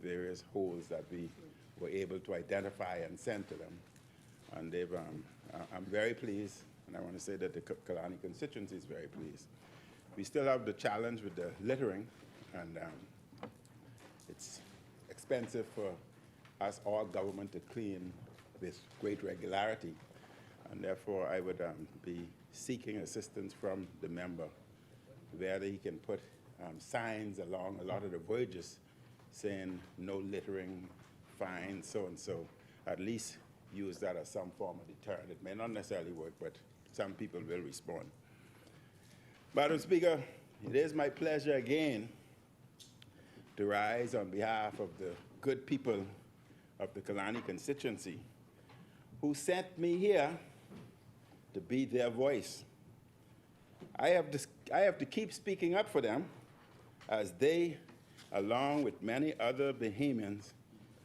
various holes that we were able to identify and send to them. And I'm very pleased, and I want to say that the Killarney constituency is very pleased. We still have the challenge with the littering, and it's expensive for us, all government, to clean with great regularity. And therefore, I would be seeking assistance from the member, whether he can put signs along a lot of the verges saying no littering, fine, so-and-so. At least use that as some form of deterrent. It may not necessarily work, but some people will respond. Madam Speaker, it is my pleasure again to rise on behalf of the good people of the Killarney constituency who sent me here to be their voice. I have to keep speaking up for them as they, along with many other Bahamians,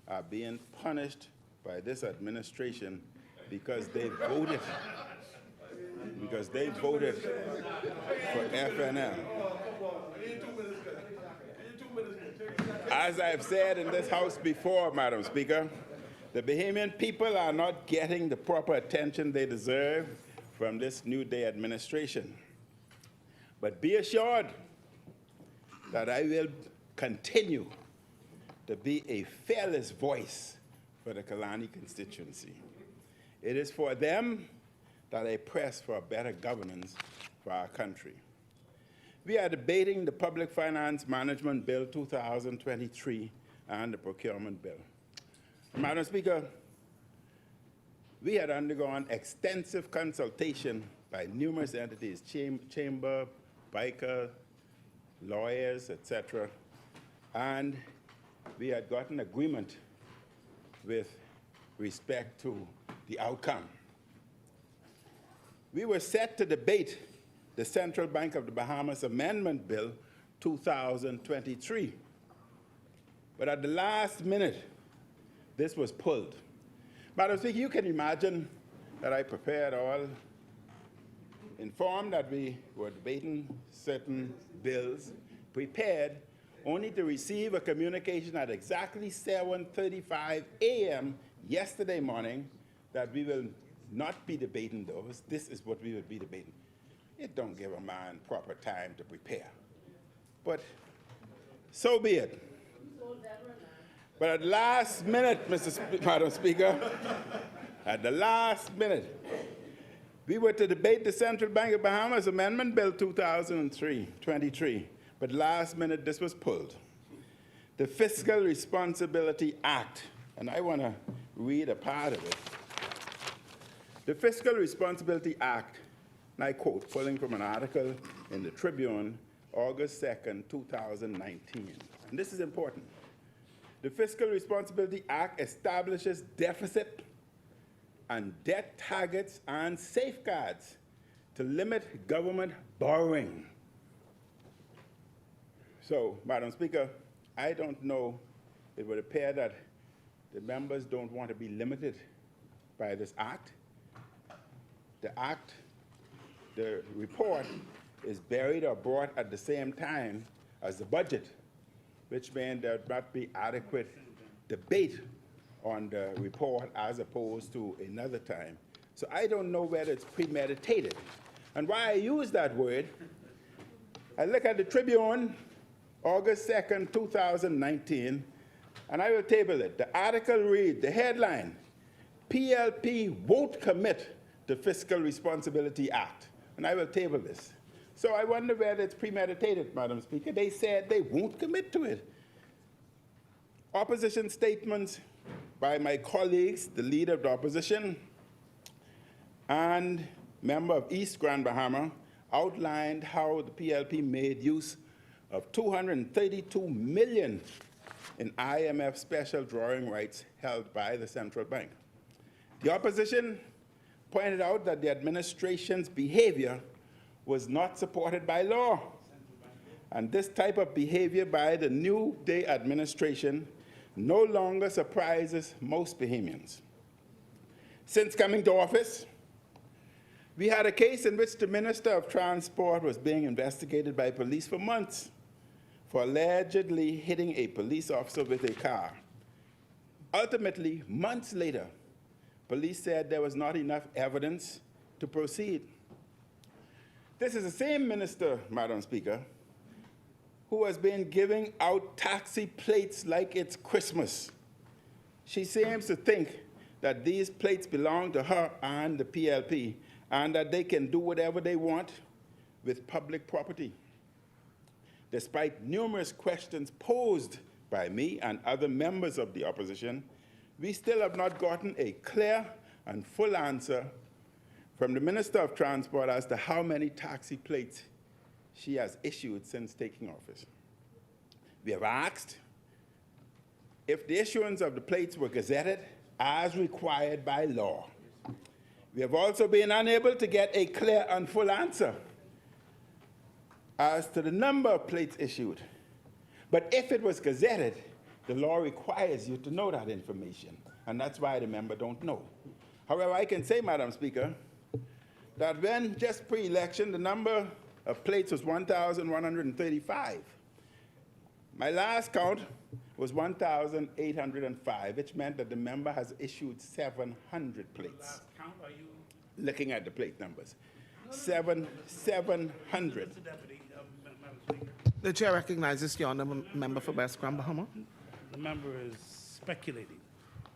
are being punished by this administration because they voted for FNL. As I've said in this House before, Madam Speaker, the Bahamian people are not getting the proper attention they deserve from this New Day administration. But be assured that I will continue to be a fearless voice for the Killarney constituency. It is for them that I press for a better governance for our country. We are debating the Public Finance Management Bill 2023 and the Procurement Bill. Madam Speaker, we had undergone extensive consultation by numerous entities, chamber, biker, lawyers, etc., and we had gotten agreement with respect to the outcome. We were set to debate the Central Bank of the Bahamas Amendment Bill 2023, but at the last minute, this was pulled. Madam Speaker, you can imagine that I prepared all, informed that we were debating certain bills, prepared only to receive a communication at exactly 7:35 a.m. yesterday morning that we will not be debating those. This is what we will be debating. It don't give a man proper time to prepare. But so be it. But at the last minute, Madam Speaker, at the last minute, we were to debate the Central Bank of Bahamas Amendment Bill 2023, but last minute this was pulled. The Fiscal Responsibility Act, and I want to read a part of it. The Fiscal Responsibility Act, and I quote, pulling from an article in the Tribune, August 2nd, 2019, and this is important. The Fiscal Responsibility Act establishes deficit and debt targets and safeguards to limit government borrowing. So, Madam Speaker, I don't know, it would appear that the members don't want to be limited by this act. The act, the report, is buried or brought at the same time as the budget, which means there would not be adequate debate on the report as opposed to another time. So I don't know whether it's premeditated. And why I use that word, I look at the Tribune, August 2nd, 2019, and I will table it. The article reads, the headline, PLP won't commit the Fiscal Responsibility Act. And I will table this. So I wonder whether it's premeditated, Madam Speaker. They said they won't commit to it. Opposition statements by my colleagues, the leader of the opposition and member of East Grand Bahama, outlined how the PLP made use of $232 million in IMF special drawing rights held by the central bank. The opposition pointed out that the administration's behavior was not supported by law. And this type of behavior by the New Day administration no longer surprises most Bahamians. Since coming to office, we had a case in which the Minister of Transport was being investigated by police for months for allegedly hitting a police officer with a car. Ultimately, months later, police said there was not enough evidence to proceed. This is the same minister, Madam Speaker, who has been giving out taxi plates like it's Christmas. She seems to think that these plates belong to her and the PLP, and that they can do whatever they want with public property. Despite numerous questions posed by me and other members of the opposition, we still have not gotten a clear and full answer from the Minister of Transport as to how many taxi plates she has issued since taking office. We have asked if the issuance of the plates were gazetted as required by law. We have also been unable to get a clear and full answer as to the number of plates issued. But if it was gazetted, the law requires you to know that information, and that's why the member don't know. However, I can say, Madam Speaker, that when just pre-election, the number of plates was 1,135. My last count was 1,805, which meant that the member has issued 700 plates. Last count, are you? Looking at the plate numbers. 700. Mr. Deputy, Madam Speaker. The chair recognizes the honourable member for West Grand Bahama. The member is speculating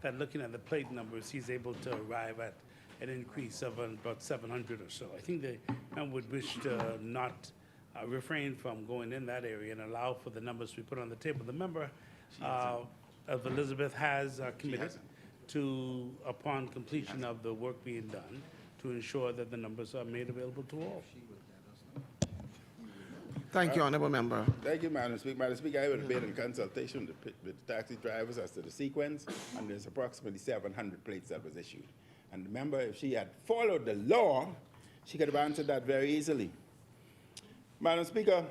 that looking at the plate numbers, he's able to arrive at an increase of about 700 or so. I think the member would wish to not refrain from going in that area and allow for the numbers we put on the table. The member of Elizabeth has committed to, upon completion of the work being done, to ensure that the numbers are made available to all. Thank you, honourable member. Thank you, Madam Speaker. Madam Speaker, I have been in consultation with taxi drivers as to the sequence, and there's approximately 700 plates that was issued. And the member, if she had followed the law, she could have answered that very easily. Madam Speaker,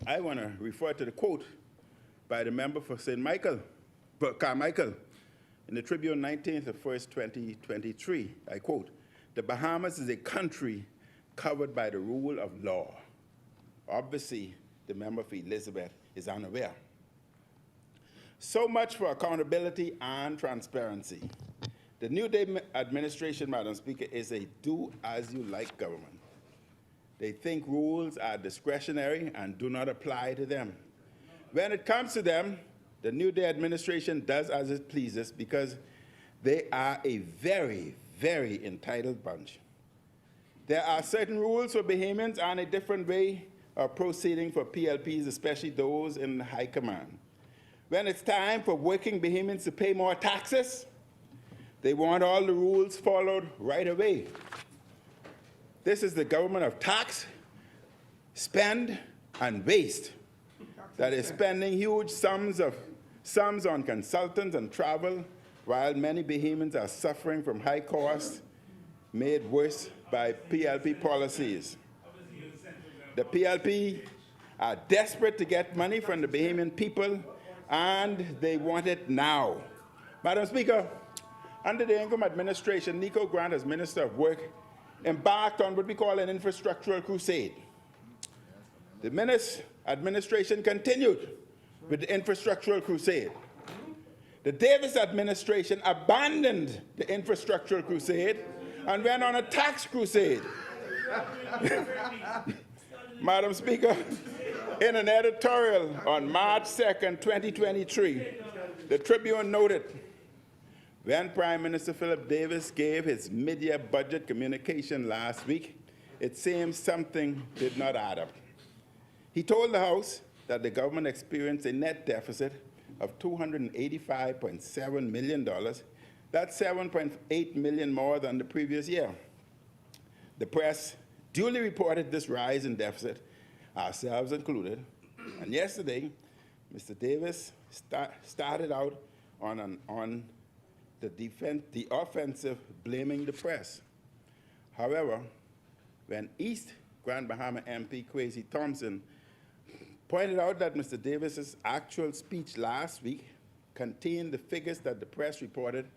I want to refer to the quote by the member for St. Michael, Carmichael, in the Tribune 19th of 1st, 2023. I quote, "The Bahamas is a country covered by the rule of law." Obviously, the member for Elizabeth is unaware. So much for accountability and transparency. The New Day administration, Madam Speaker, is a do-as-you-like government. They think rules are discretionary and do not apply to them. When it comes to them, the New Day administration does as it pleases because they are a very, very entitled bunch. There are certain rules for Bahamians and a different way of proceeding for PLPs, especially those in high command. When it's time for working Bahamians to pay more taxes, they want all the rules followed right away. This is the government of tax, spend, and waste that is spending huge sums on consultants and travel, while many Bahamians are suffering from high costs made worse by PLP policies. The PLP are desperate to get money from the Bahamian people, and they want it now. Madam Speaker, under the Ingham administration, Nico Grant, as Minister of Work, embarked on what we call an infrastructural crusade. The Minnis administration continued with the infrastructural crusade. The Davis administration abandoned the infrastructural crusade and went on a tax crusade. Madam Speaker, in an editorial on March 2nd, 2023, the Tribune noted, when Prime Minister Philip Davis gave his mid-year budget communication last week, it seems something did not add up. He told the House that the government experienced a net deficit of $285.7 million. That's $7.8 million more than the previous year. The press duly reported this rise in deficit, ourselves included, and yesterday, Mr. Davis started out on the offensive, blaming the press. However, when East Grand Bahama MP Kwesi Thompson pointed out that Mr. Davis's actual speech last week contained the figures that the press reported,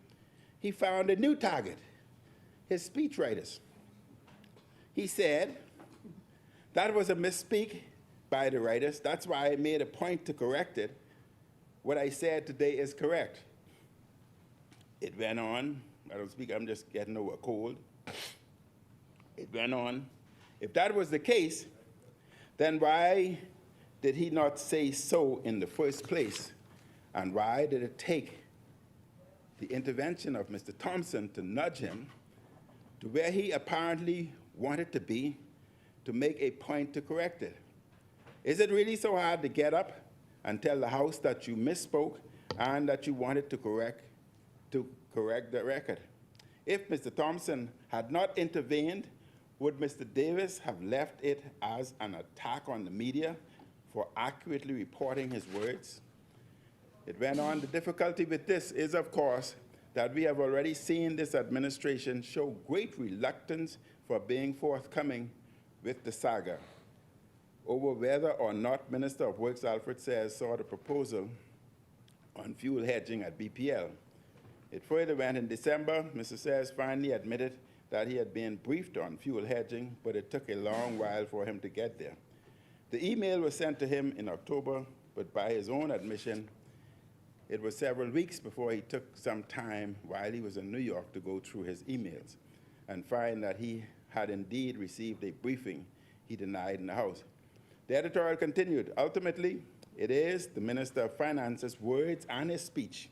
he found a new target, his speechwriters. He said that was a misspeak by the writers. That's why I made a point to correct it. What I said today is correct. It went on. Madam Speaker, I'm just getting over a cold. It went on. If that was the case, then why did he not say so in the first place? And why did it take the intervention of Mr. Thompson to nudge him to where he apparently wanted to be to make a point to correct it? Is it really so hard to get up and tell the House that you misspoke and that you wanted to correct the record? If Mr. Thompson had not intervened, would Mr. Davis have left it as an attack on the media for accurately reporting his words? It went on. The difficulty with this is, of course, that we have already seen this administration show great reluctance for being forthcoming with the saga over whether or not Minister of Works Alfred Sayers saw the proposal on fuel hedging at BPL. It further went in December. Mr. Sayers finally admitted that he had been briefed on fuel hedging, but it took a long while for him to get there. The email was sent to him in October, but by his own admission, it was several weeks before he took some time while he was in New York to go through his emails and find that he had indeed received a briefing he denied in the House. The editorial continued. Ultimately, it is the Minister of Finance's words and his speech.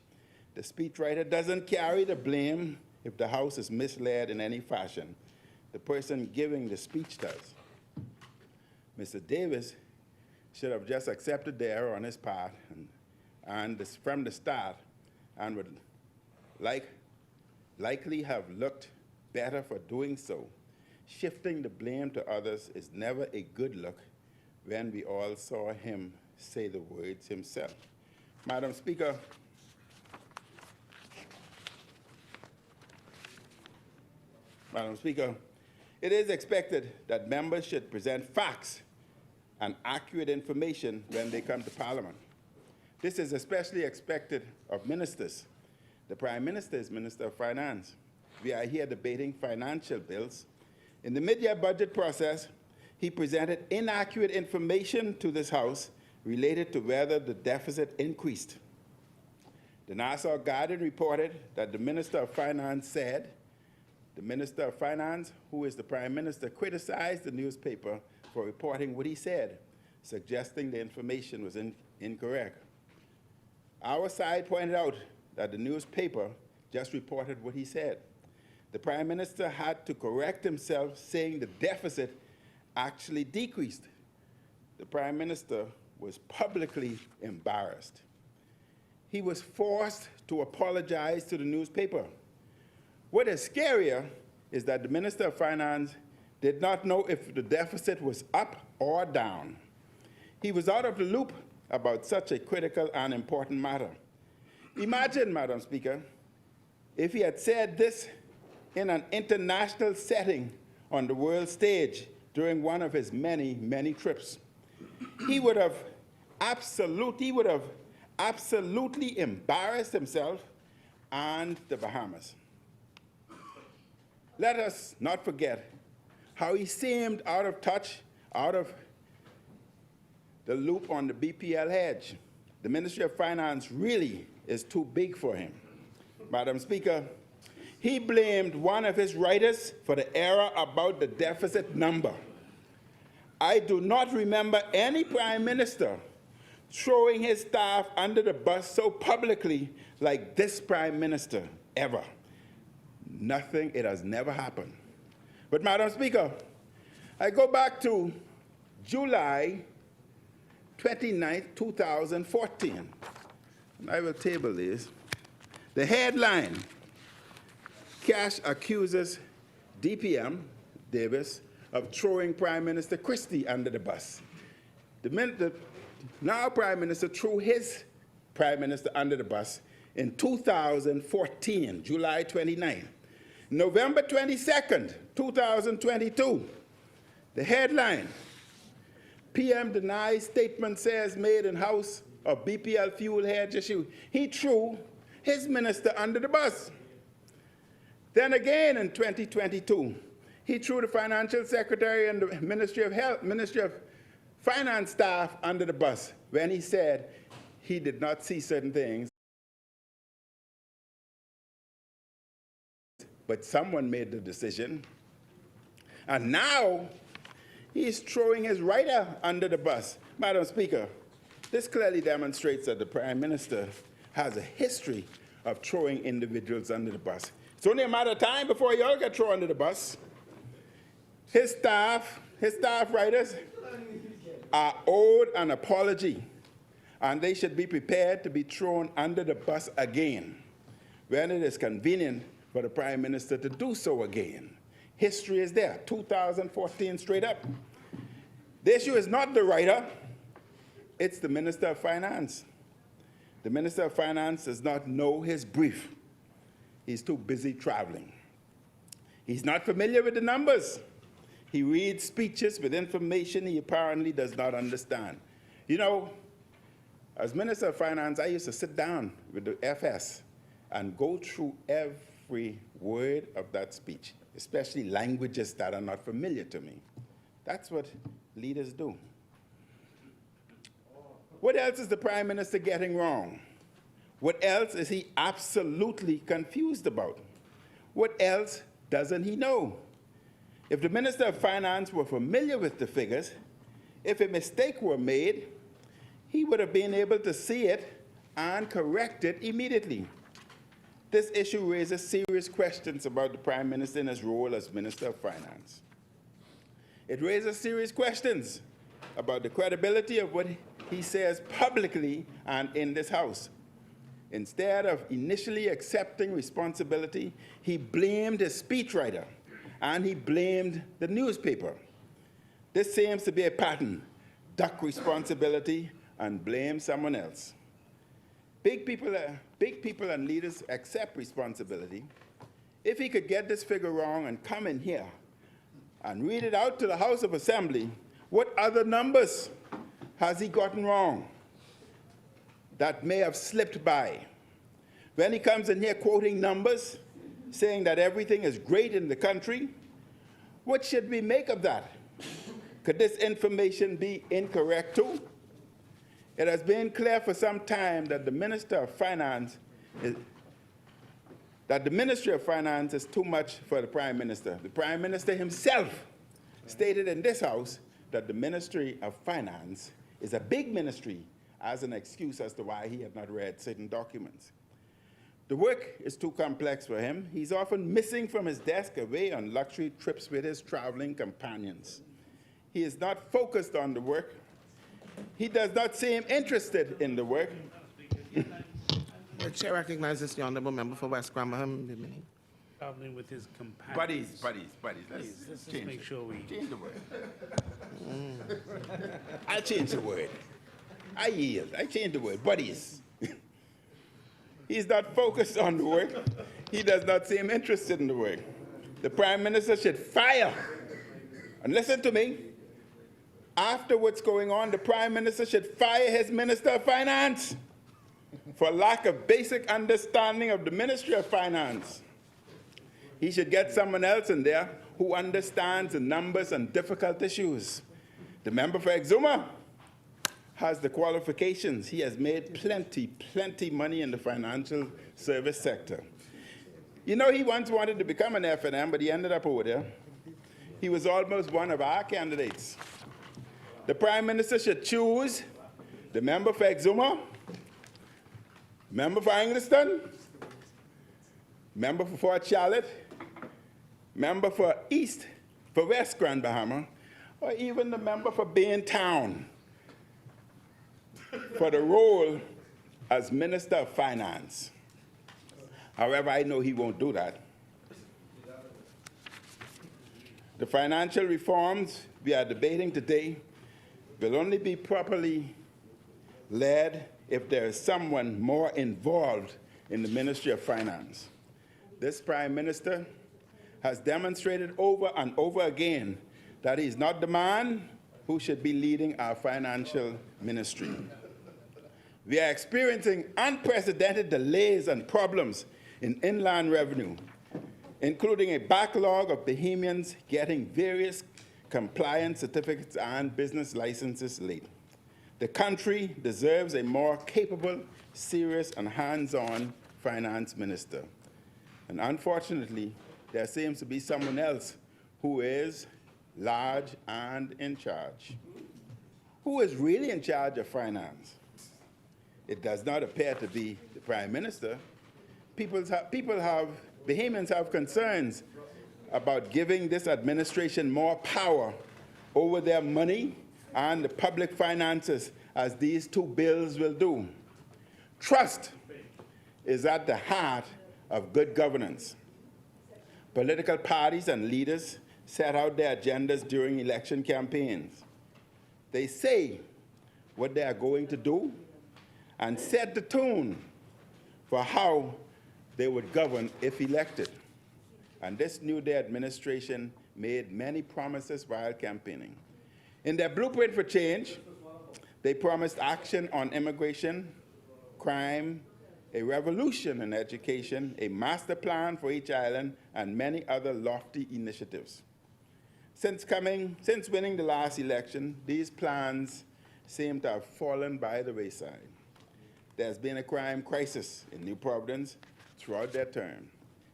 The speechwriter doesn't carry the blame if the House is misled in any fashion. The person giving the speech does. Mr. Davis should have just accepted the error on his part from the start and would likely have looked better for doing so. Shifting the blame to others is never a good look when we all saw him say the words himself. Madam Speaker, it is expected that members should present facts and accurate information when they come to Parliament. This is especially expected of ministers. The Prime Minister is Minister of Finance. We are here debating financial bills. In the mid-year budget process, he presented inaccurate information to this House related to whether the deficit increased. The Nassau Guardian reported that the Minister of Finance said, the Minister of Finance, who is the Prime Minister, criticized the newspaper for reporting what he said, suggesting the information was incorrect. Our side pointed out that the newspaper just reported what he said. The Prime Minister had to correct himself, saying the deficit actually decreased. The Prime Minister was publicly embarrassed. He was forced to apologize to the newspaper. What is scarier is that the Minister of Finance did not know if the deficit was up or down. He was out of the loop about such a critical and important matter. Imagine, Madam Speaker, if he had said this in an international setting on the world stage during one of his many, many trips. He would have absolutely embarrassed himself and the Bahamas. Let us not forget how he seemed out of touch, out of the loop on the BPL hedge. The Ministry of Finance really is too big for him. Madam Speaker, he blamed one of his writers for the error about the deficit number. I do not remember any Prime Minister throwing his staff under the bus so publicly like this Prime Minister, ever. Nothing, it has never happened. But Madam Speaker, I go back to July 29, 2014. And I will table this. The headline, Cash accuses DPM, Davis, of throwing Prime Minister Christie under the bus. The now Prime Minister threw his Prime Minister under the bus in 2014, July 29. November 22nd, 2022, the headline, PM denies statement says made in House of BPL fuel hedge issue. He threw his minister under the bus. Then again in 2022, he threw the Financial Secretary and the Ministry of finance staff under the bus when he said he did not see certain things, but someone made the decision. And now he's throwing his writer under the bus. Madam Speaker, this clearly demonstrates that the Prime Minister has a history of throwing individuals under the bus. It's only a matter of time before you all get thrown under the bus. His staff writers are owed an apology, and they should be prepared to be thrown under the bus again when it is convenient for the Prime Minister to do so again. History is there, 2014 straight up. The issue is not the writer, it's the Minister of Finance. The Minister of Finance does not know his brief. He's too busy traveling. He's not familiar with the numbers. He reads speeches with information he apparently does not understand. You know, as Minister of Finance, I used to sit down with the FS and go through every word of that speech, especially languages that are not familiar to me. That's what leaders do. What else is the Prime Minister getting wrong? What else is he absolutely confused about? What else doesn't he know? If the Minister of Finance were familiar with the figures, if a mistake were made, he would have been able to see it and correct it immediately. This issue raises serious questions about the Prime Minister in his role as Minister of Finance. It raises serious questions about the credibility of what he says publicly and in this House. Instead of initially accepting responsibility, he blamed his speechwriter and he blamed the newspaper. This seems to be a pattern: duck responsibility and blame someone else. Big people and leaders accept responsibility. If he could get this figure wrong and come in here and read it out to the House of Assembly, what other numbers has he gotten wrong that may have slipped by? When he comes in here quoting numbers, saying that everything is great in the country, what should we make of that? Could this information be incorrect too? It has been clear for some time that the Ministry of Finance is too much for the Prime Minister. The Prime Minister himself stated in this House that the Ministry of Finance is a big ministry as an excuse as to why he had not read certain documents. The work is too complex for him. He's often missing from his desk, away on luxury trips with his traveling companions. He is not focused on the work. He does not seem interested in the work. The chair recognizes the honourable member for West Grantham. Traveling with his companions. Buddies. Let's just make sure we change the word. I change the word. I yield. I change the word. Buddies. He's not focused on the work. He does not seem interested in the work. The Prime Minister should fire. And listen to me. After what's going on, the Prime Minister should fire his Minister of Finance for lack of basic understanding of the Ministry of Finance. He should get someone else in there who understands the numbers and difficult issues. The member for Exuma has the qualifications. He has made plenty money in the financial service sector. You know, he once wanted to become an F&M, but he ended up over there. He was almost one of our candidates. The Prime Minister should choose the member for Exuma, member for Angliston, member for Fort Charlotte, member for West Grand Bahama, or even the member for Bain Town for the role as Minister of Finance. However, I know he won't do that. The financial reforms we are debating today will only be properly led if there is someone more involved in the Ministry of Finance. This Prime Minister has demonstrated over and over again that he is not the man who should be leading our financial ministry. We are experiencing unprecedented delays and problems in inland revenue, including a backlog of Bahamians getting various compliance certificates and business licenses late. The country deserves a more capable, serious, and hands-on finance minister. And unfortunately, there seems to be someone else who is large and in charge. Who is really in charge of finance? It does not appear to be the Prime Minister. Bahamians have concerns about giving this administration more power over their money and the public finances, as these two bills will do. Trust is at the heart of good governance. Political parties and leaders set out their agendas during election campaigns. They say what they are going to do and set the tone for how they would govern if elected. And this New Day administration made many promises while campaigning. In their blueprint for change, they promised action on immigration, crime, a revolution in education, a master plan for each island, and many other lofty initiatives. Since winning the last election, these plans seem to have fallen by the wayside. There's been a crime crisis in New Providence throughout their term.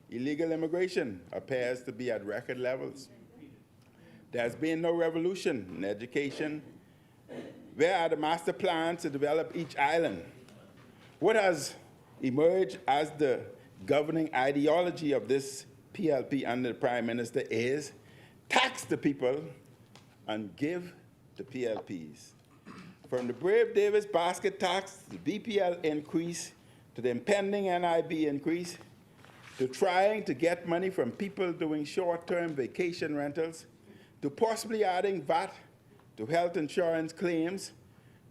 Illegal immigration appears to be at record levels. There's been no revolution in education. Where are the master plans to develop each island? What has emerged as the governing ideology of this PLP under the Prime Minister is tax the people and give the PLPs. From the Brave Davis basket tax, the BPL increase, to the impending NIB increase, to trying to get money from people doing short-term vacation rentals, to possibly adding VAT to health insurance claims,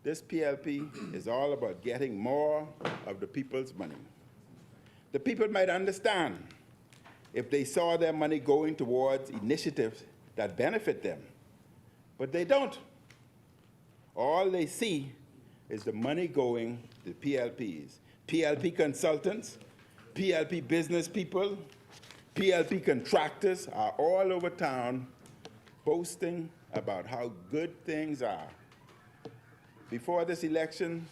this PLP is all about getting more of the people's money. The people might understand if they saw their money going towards initiatives that benefit them, but they don't. All they see is the money going to PLPs. PLP consultants, PLP business people, PLP contractors are all over town boasting about how good things are. Before this election,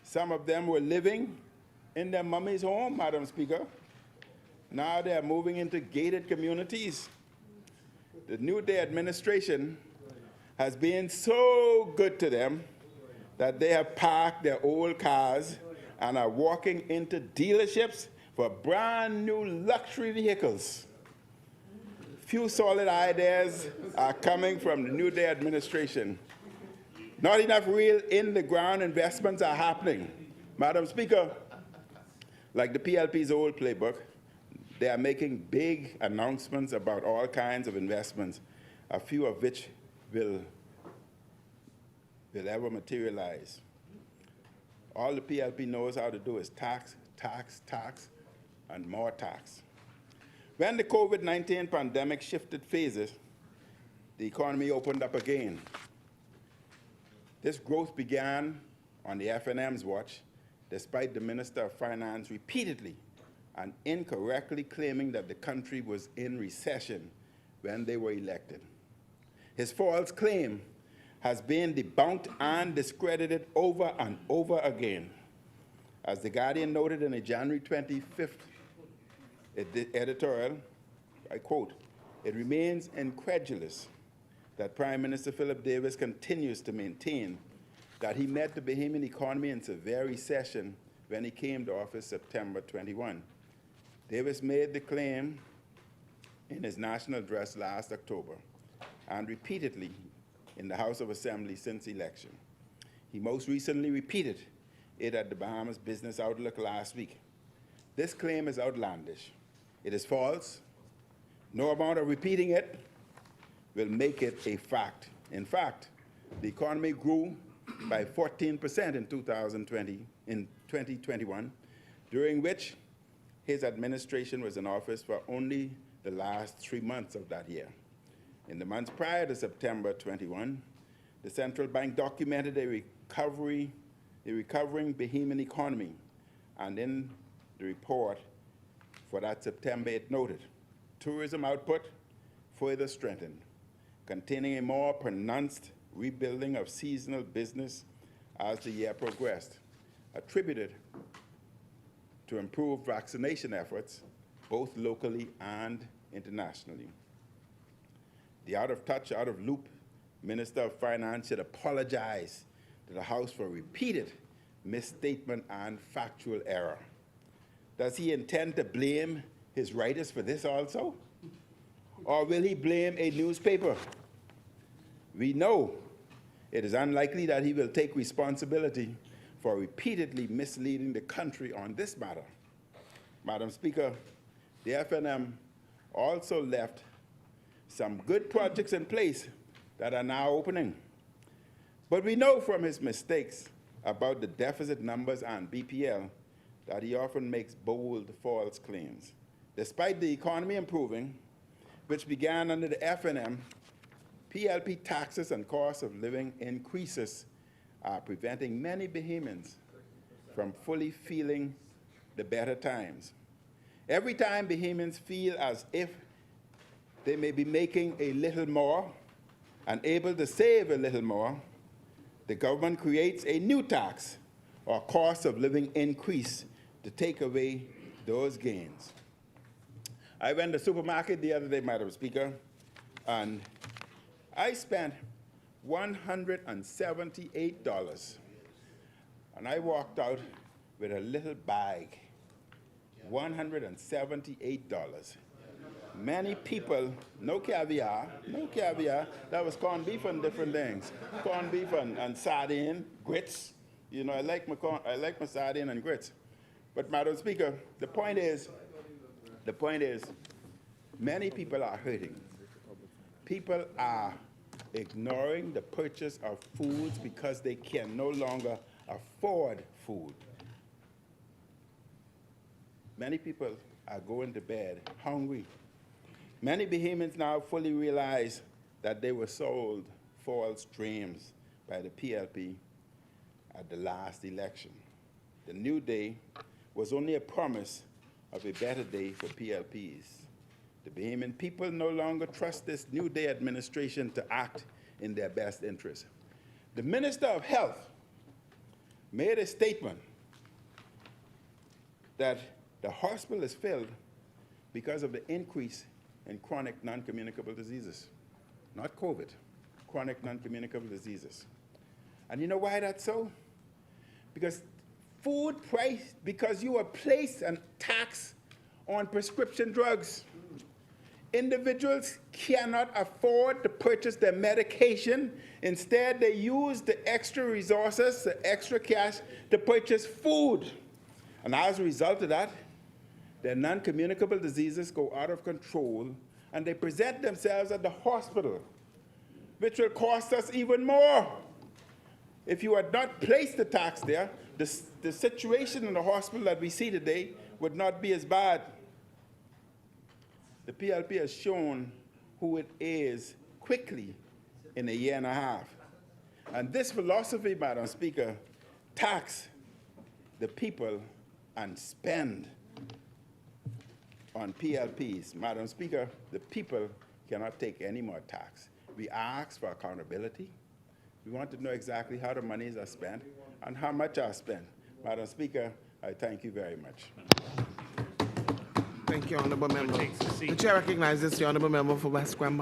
some of them were living in their mummy's home, Madam Speaker. Now they're moving into gated communities. The New Day administration has been so good to them that they have parked their old cars and are walking into dealerships for brand new luxury vehicles. Few solid ideas are coming from the New Day administration. Not enough real in-the-ground investments are happening. Madam Speaker, like the PLP's old playbook, they are making big announcements about all kinds of investments, a few of which will ever materialize. All the PLP knows how to do is tax, tax, tax, and more tax. When the COVID-19 pandemic shifted phases, the economy opened up again. This growth began on the FNM's watch, despite the Minister of Finance repeatedly and incorrectly claiming that the country was in recession when they were elected. His false claim has been debunked and discredited over and over again. As The Guardian noted in a January 25th editorial, I quote, "It remains incredulous that Prime Minister Philip Davis continues to maintain that he met the Bahamian economy in severe recession when he came to office September 21. Davis made the claim in his national address last October and repeatedly in the House of Assembly since election. He most recently repeated it at the Bahamas Business Outlook last week. This claim is outlandish. It is false. No amount of repeating it will make it a fact. In fact, the economy grew by 14% in 2021, during which his administration was in office for only the last 3 months of that year. In the months prior to September 21, the central bank documented a recovering Bahamian economy, and in the report for that September, it noted tourism output further strengthened. containing a more pronounced rebuilding of seasonal business as the year progressed, attributed to improved vaccination efforts, both locally and internationally. The out-of-touch, out-of-loop Minister of Finance should apologize to the House for repeated misstatement and factual error. Does he intend to blame his writers for this also? Or will he blame a newspaper? We know it is unlikely that he will take responsibility for repeatedly misleading the country on this matter. Madam Speaker, the FNM also left some good projects in place that are now opening. But we know from his mistakes about the deficit numbers and BPL that he often makes bold, false claims. Despite the economy improving, which began under the FNM, PLP taxes and cost of living increases are preventing many Bahamians from fully feeling the better times. Every time Bahamians feel as if they may be making a little more and able to save a little more, the government creates a new tax or cost of living increase to take away those gains. I went to the supermarket the other day, Madam Speaker, and I spent $178. And I walked out with a little bag, $178. Many people, no caviar, that was corned beef and different things. Corned beef and sardine, grits. You know, I like my sardine and grits. But Madam Speaker, the point is, many people are hurting. People are ignoring the purchase of foods because they can no longer afford food. Many people are going to bed hungry. Many Bahamians now fully realize that they were sold false dreams by the PLP at the last election. The new day was only a promise of a better day for PLPs. The Bahamian people no longer trust this New Day administration to act in their best interest. The Minister of Health made a statement that the hospital is filled because of the increase in chronic non-communicable diseases. Not COVID, chronic non-communicable diseases. And you know why that's so? Because food price, because you are placed a tax on prescription drugs. Individuals cannot afford to purchase their medication. Instead, they use the extra resources, the extra cash, to purchase food. And as a result of that, their non-communicable diseases go out of control, and they present themselves at the hospital, which will cost us even more. If you had not placed the tax there, the situation in the hospital that we see today would not be as bad. The PLP has shown who it is quickly in a year and a half. And this philosophy, Madam Speaker, tax the people and spend on PLPs. Madam Speaker, the people cannot take any more tax. We ask for accountability. We want to know exactly how the monies are spent and how much are spent. Madam Speaker, I thank you very much. Thank you, Honourable Member. The Chair recognizes the Honourable Member for West Granma.